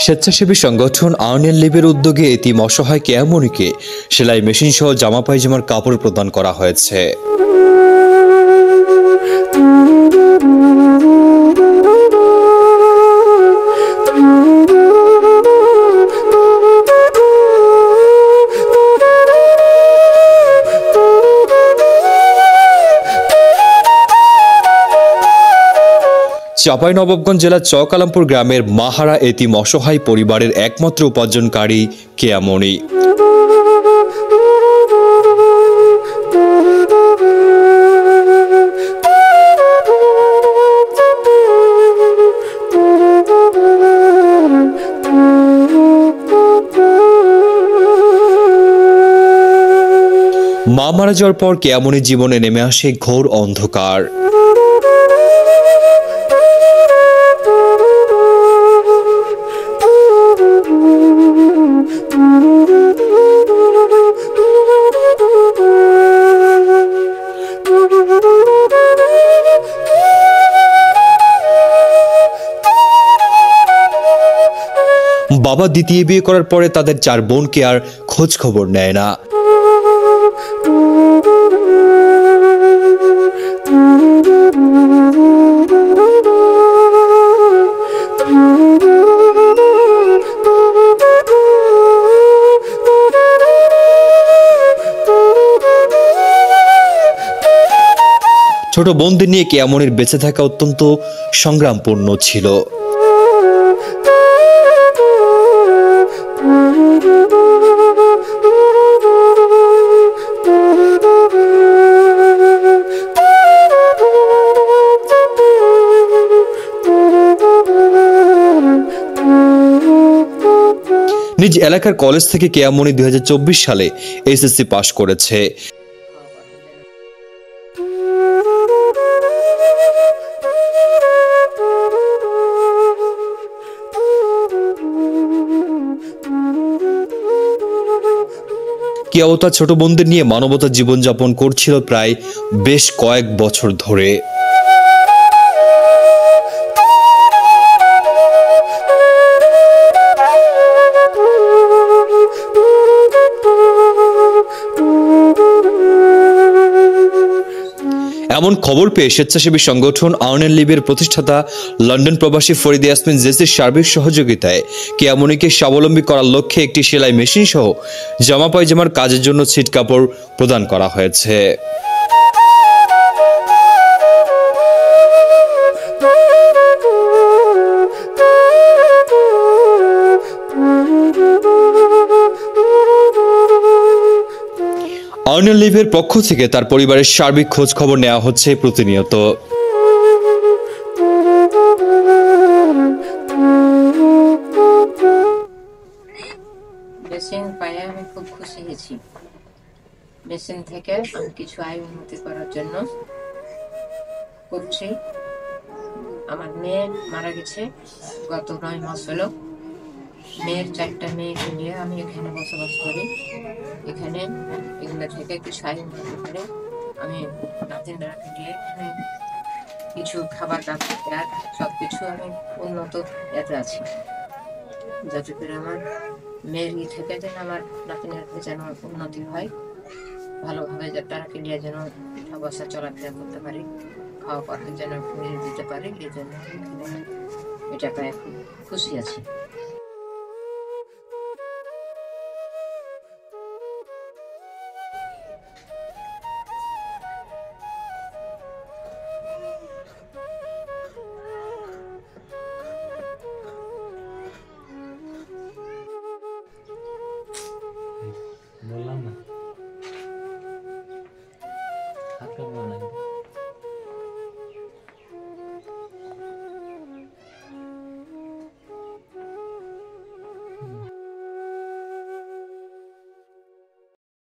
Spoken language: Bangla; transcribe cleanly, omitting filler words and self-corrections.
স্বেচ্ছাসেবী সংগঠন আর্নিয়ান লিভের উদ্যোগে এতিম অসহায় কেয়ামনিকে সেলাই মেশিন সহ জামা পায়জামার কাপড় প্রদান করা হয়েছে। চাঁপাইনবাবগঞ্জ জেলার চকআলমপুর গ্রামের মাহারা এতিম অসহায় পরিবারের একমাত্র উপার্জনকারী কেয়ামনি। মা মারা যাওয়ার পর কেয়ামনির জীবনে নেমে আসে ঘোর অন্ধকার। বাবা দ্বিতীয় বিয়ে করার পরে তাদের 4 বোনকে আর খোঁজ খবর নেয় না। ছোট বোনদের নিয়ে কেয়ামনির বেঁচে থাকা অত্যন্ত সংগ্রামপূর্ণ ছিল। নিজ এলাকার কলেজ থেকে কেয়ামনি 2024 সালে এসএসসি পাশ করেছে। কেয়াও তার ছোট বোনদের নিয়ে মানবতার জীবনযাপন করছিল প্রায় বেশ কয়েক বছর ধরে। এমন খবর পেয়ে স্বেচ্ছাসেবী সংগঠন আর্নিয়ান লিভের প্রতিষ্ঠাতা লন্ডন প্রবাসী ফরিদা ইয়াসমিন জেসির সার্বিক সহযোগিতায় কেয়ামনিকে স্বাবলম্বী করার লক্ষ্যে একটি সেলাই মেশিন সহ জামা পায়জামার কাজের জন্য ছিট কাপড় প্রদান করা হয়েছে। আর্নিয়ান লিভের পক্ষ থেকে তার পরিবারের সার্বিক খোঁজ খবর নেওয়া হচ্ছে প্রতিনিয়ত। মেশিন পায়ে আমি খুব খুশি হয়েছি। মেশিন থেকে আমি কিছু আয় উন্নতি করার জন্য করছি। আমার মেয়ে মারা গেছে গত 9 মাস হলো। মেয়ের 4টা মেয়েকে নিয়ে আমি এখানে বসবাস করি। এখানে এগুলো থেকে কিছু আয় উন্নতি করে আমি নাতিনরাকে নিয়ে এখানে কিছু খাবার দাবার সবকিছু আমি উন্নত এতে আছি, যাতে করে আমার মেয়ের থেকে যেন আমার নাতিনরাকে যেন উন্নতি হয়, ভালোভাবে তারাকে নিয়ে যেন উঠা বসা চলাফেরা করতে পারি, খাওয়া পড়ার যেন দিতে পারি। এই জন্য এটা পায় খুব খুশি আছি।